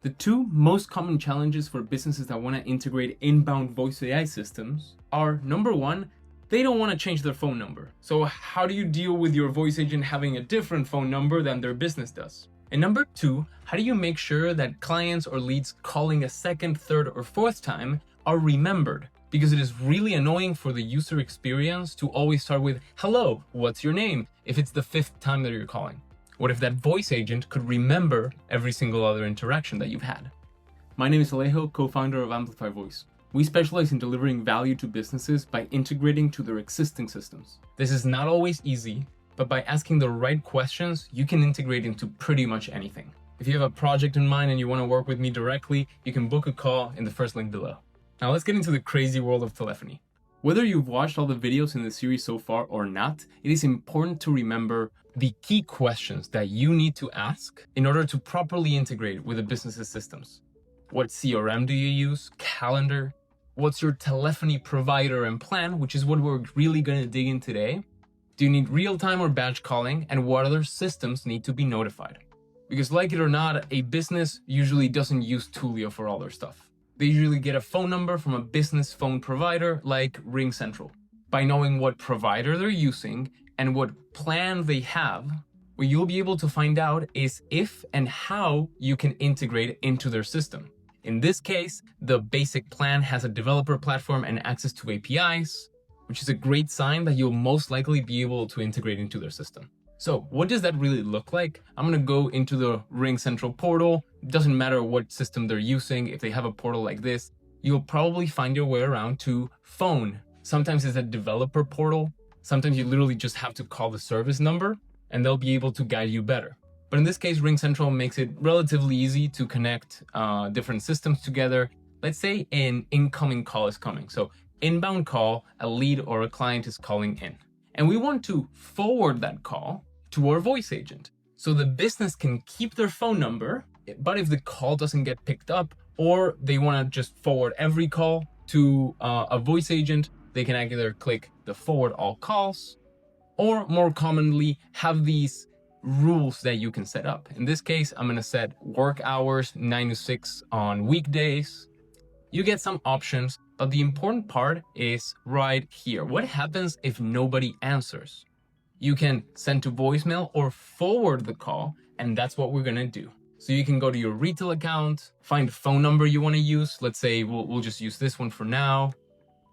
The two most common challenges for businesses that want to integrate inbound voice AI systems are, number one, they don't want to change their phone number. So how do you deal with your voice agent having a different phone number than their business does? And number two, how do you make sure that clients or leads calling a second, third, or fourth time are remembered? Because it is really annoying for the user experience to always start with, hello, what's your name? If it's the fifth time that you're calling. What if that voice agent could remember every single other interaction that you've had? My name is Alejo, co-founder of Amplify Voice. We specialize in delivering value to businesses by integrating to their existing systems. This is not always easy, but by asking the right questions, you can integrate into pretty much anything. If you have a project in mind and you want to work with me directly, you can book a call in the first link below. Now let's get into the crazy world of telephony. Whether you've watched all the videos in the series so far or not, it is important to remember the key questions that you need to ask in order to properly integrate with a business's systems. What CRM do you use? Calendar? What's your telephony provider and plan, which is what we're really going to dig in today? Do you need real-time or batch calling? And what other systems need to be notified? Because like it or not, a business usually doesn't use Twilio for all their stuff. They usually get a phone number from a business phone provider like RingCentral. By knowing what provider they're using and what plan they have, what you'll be able to find out is if and how you can integrate into their system. In this case, the basic plan has a developer platform and access to APIs, which is a great sign that you'll most likely be able to integrate into their system. So what does that really look like? I'm gonna go into the RingCentral portal. It doesn't matter what system they're using. If they have a portal like this, you'll probably find your way around to phone. Sometimes it's a developer portal. Sometimes you literally just have to call the service number and they'll be able to guide you better. But in this case, RingCentral makes it relatively easy to connect different systems together. Let's say an incoming call is coming. So inbound call, a lead or a client is calling in. And we want to forward that call to our voice agent. So the business can keep their phone number, but if the call doesn't get picked up or they want to just forward every call to a voice agent, they can either click the forward all calls or more commonly have these rules that you can set up. In this case, I'm going to set work hours 9 to 6 on weekdays. You get some options, but the important part is right here. What happens if nobody answers? You can send to voicemail or forward the call, and that's what we're going to do. So you can go to your retail account, find a phone number you want to use. Let's say we'll just use this one for now.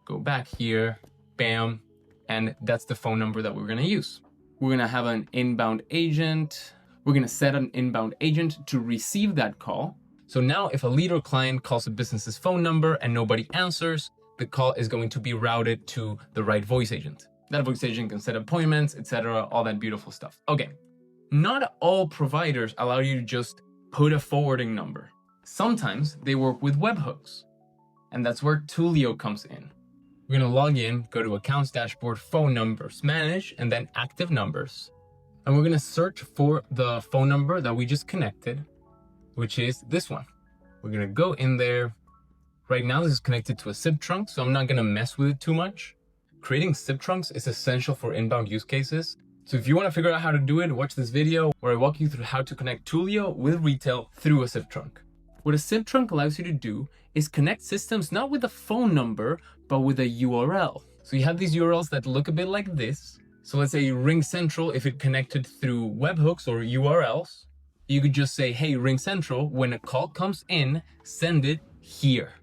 Go back here, bam, and that's the phone number that we're going to use. We're going to have an inbound agent. We're going to set an inbound agent to receive that call. So now if a lead or client calls a business's phone number and nobody answers, the call is going to be routed to the right voice agent. That voice agent can set appointments, etc., all that beautiful stuff. Okay, not all providers allow you to just put a forwarding number. Sometimes they work with webhooks, and that's where Twilio comes in. We're going to log in, go to Accounts Dashboard, Phone Numbers, Manage, and then Active Numbers. And we're going to search for the phone number that we just connected, which is this one. We're going to go in there. Right now, this is connected to a SIP trunk, so I'm not going to mess with it too much. Creating SIP trunks is essential for inbound use cases. So if you want to figure out how to do it, watch this video where I walk you through how to connect Twilio with retail through a SIP trunk. What a SIP trunk allows you to do is connect systems not with a phone number, but with a URL. So you have these URLs that look a bit like this. So let's say RingCentral, if it connected through webhooks or URLs, you could just say, hey, RingCentral, when a call comes in, send it here.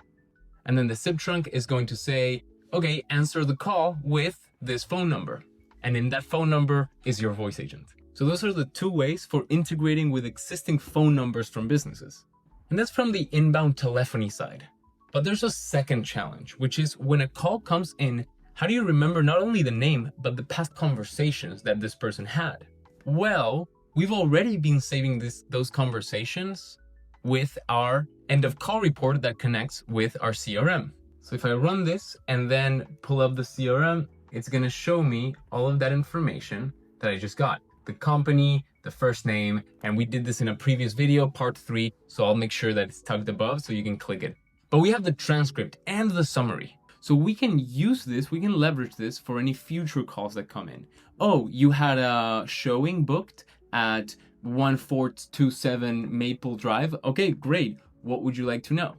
And then the SIP trunk is going to say, okay, answer the call with this phone number. And in that phone number is your voice agent. So those are the two ways for integrating with existing phone numbers from businesses. And that's from the inbound telephony side. But there's a second challenge, which is when a call comes in, how do you remember not only the name, but the past conversations that this person had? Well, we've already been saving those conversations with our end of call report that connects with our CRM. So if I run this and then pull up the CRM, it's going to show me all of that information that I just got. The company, the first name, and we did this in a previous video, part 3, so I'll make sure that it's tucked above so you can click it. But we have the transcript and the summary. So we can use this, we can leverage this for any future calls that come in. Oh, you had a showing booked at 1427 Maple Drive. Okay, great. What would you like to know?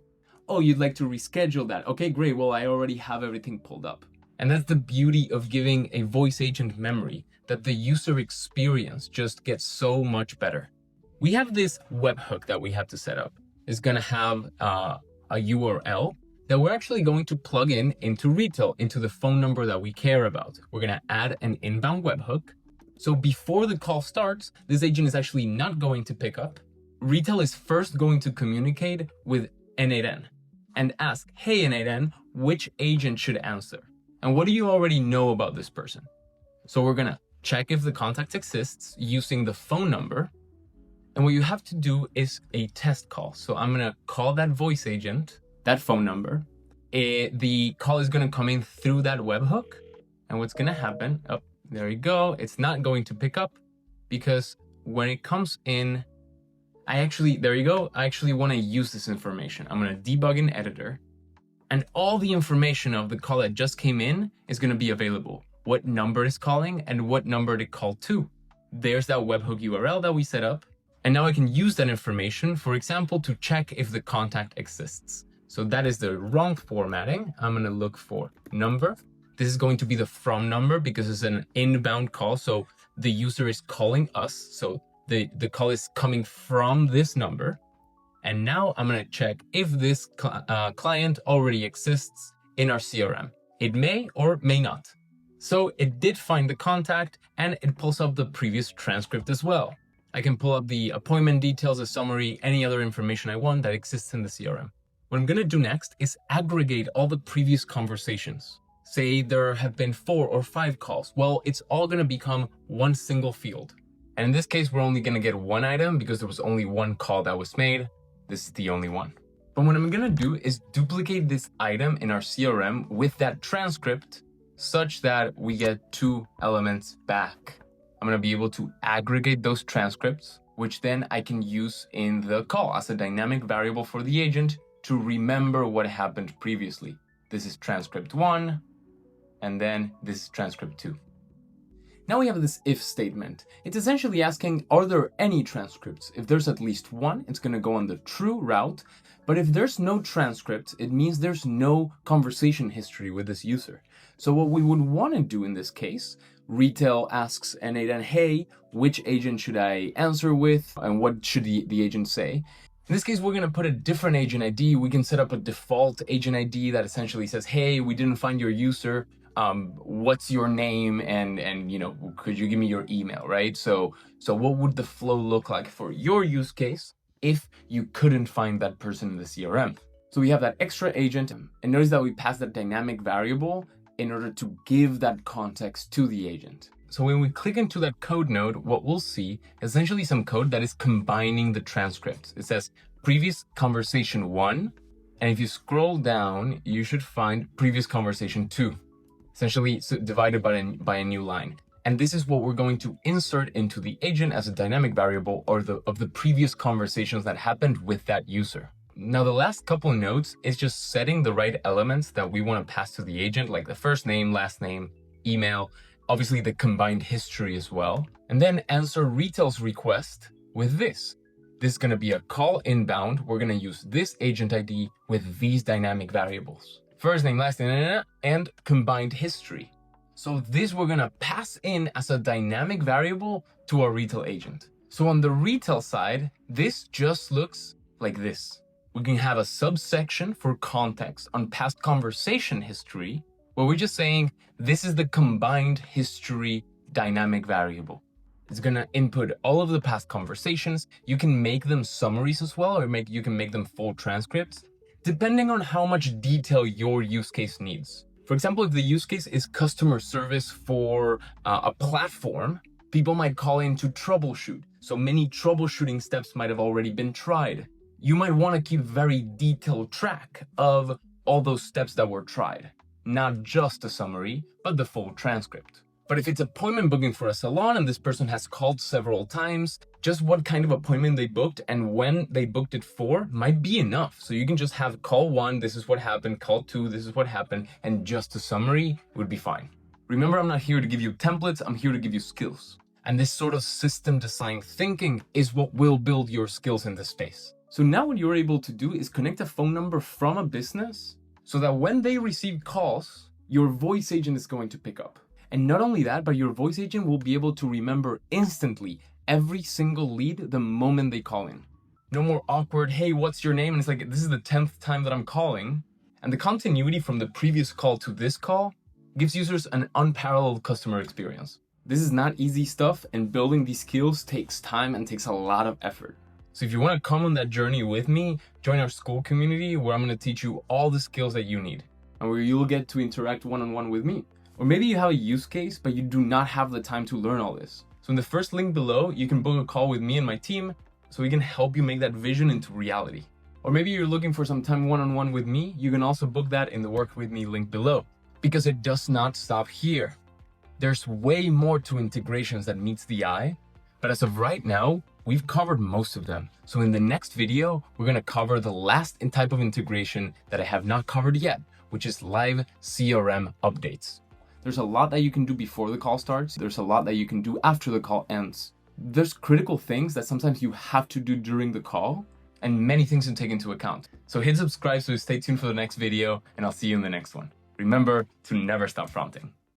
Oh, you'd like to reschedule that. Okay, great. Well, I already have everything pulled up. And that's the beauty of giving a voice agent memory, that the user experience just gets so much better. We have this webhook that we have to set up. It's going to have a URL that we're actually going to plug in into retail, into the phone number that we care about. We're going to add an inbound webhook. So before the call starts, this agent is actually not going to pick up. Retail is first going to communicate with n8n and ask, hey, n8n, which agent should answer? And what do you already know about this person? So we're going to check if the contact exists using the phone number. And what you have to do is a test call. So I'm going to call that voice agent, that phone number. The call is going to come in through that webhook. And what's going to happen, oh, there you go. It's not going to pick up because when it comes in, there you go. I actually want to use this information. I'm going to debug in editor, and all the information of the call that just came in is going to be available. What number is calling and what number to call to. There's that webhook URL that we set up. And now I can use that information, for example, to check if the contact exists. So that is the wrong formatting. I'm going to look for number. This is going to be the from number because it's an inbound call. So the user is calling us. So the call is coming from this number. And now I'm going to check if this client already exists in our CRM. It may or may not. So it did find the contact and it pulls up the previous transcript as well. I can pull up the appointment details, a summary, any other information I want that exists in the CRM. What I'm going to do next is aggregate all the previous conversations. Say there have been 4 or 5 calls. Well, it's all going to become one single field. And in this case, we're only going to get one item because there was only one call that was made. This is the only one. But what I'm going to do is duplicate this item in our CRM with that transcript such that we get 2 elements back. I'm going to be able to aggregate those transcripts, which then I can use in the call as a dynamic variable for the agent to remember what happened previously. This is transcript 1, and then this is transcript 2. Now we have this if statement. It's essentially asking, are there any transcripts? If there's at least one, it's going to go on the true route. But if there's no transcript, it means there's no conversation history with this user. So what we would want to do in this case, retail asks n8n, hey, which agent should I answer with? And what should the agent say? In this case, we're going to put a different agent ID. We can set up a default agent ID that essentially says, hey, we didn't find your user. What's your name? And could you give me your email, right? So what would the flow look like for your use case if you couldn't find that person in the CRM? So we have that extra agent, and notice that we pass that dynamic variable in order to give that context to the agent. So when we click into that code node, what we'll see is essentially some code that is combining the transcripts. It says previous conversation 1, and if you scroll down, you should find previous conversation 2, essentially divided by a new line. And this is what we're going to insert into the agent as a dynamic variable of the previous conversations that happened with that user. Now, the last couple nodes is just setting the right elements that we want to pass to the agent, like the first name, last name, email, obviously the combined history as well, and then answer retail's request with this. This is going to be a call inbound. We're going to use this agent ID with these dynamic variables. First name, last name, and combined history. So this we're going to pass in as a dynamic variable to our retail agent. So on the retail side, this just looks like this. We can have a subsection for context on past conversation history, where we're just saying, this is the combined history dynamic variable. It's going to input all of the past conversations. You can make them summaries as well, or you can make them full transcripts, depending on how much detail your use case needs. For example, if the use case is customer service for a platform, people might call in to troubleshoot. So many troubleshooting steps might have already been tried. You might want to keep very detailed track of all those steps that were tried. Not just a summary, but the full transcript. But if it's appointment booking for a salon and this person has called several times, just what kind of appointment they booked and when they booked it for might be enough. So you can just have call 1, this is what happened, call 2, this is what happened, and just a summary would be fine. Remember, I'm not here to give you templates, I'm here to give you skills. And this sort of system design thinking is what will build your skills in this space. So now what you're able to do is connect a phone number from a business so that when they receive calls, your voice agent is going to pick up. And not only that, but your voice agent will be able to remember instantly every single lead the moment they call in. No more awkward, hey, what's your name? And it's like, this is the 10th time that I'm calling. And the continuity from the previous call to this call gives users an unparalleled customer experience. This is not easy stuff, and building these skills takes time and takes a lot of effort. So if you want to come on that journey with me, join our school community where I'm going to teach you all the skills that you need and where you'll get to interact one-on-one with me. Or maybe you have a use case, but you do not have the time to learn all this. So in the first link below, you can book a call with me and my team so we can help you make that vision into reality. Or maybe you're looking for some time one-on-one with me, you can also book that in the Work With Me link below. Because it does not stop here. There's way more to integrations that meets the eye, but as of right now, we've covered most of them. So in the next video, we're gonna cover the last type of integration that I have not covered yet, which is live CRM updates. There's a lot that you can do before the call starts. There's a lot that you can do after the call ends. There's critical things that sometimes you have to do during the call and many things to take into account. So hit subscribe so stay tuned for the next video and I'll see you in the next one. Remember to never stop prompting.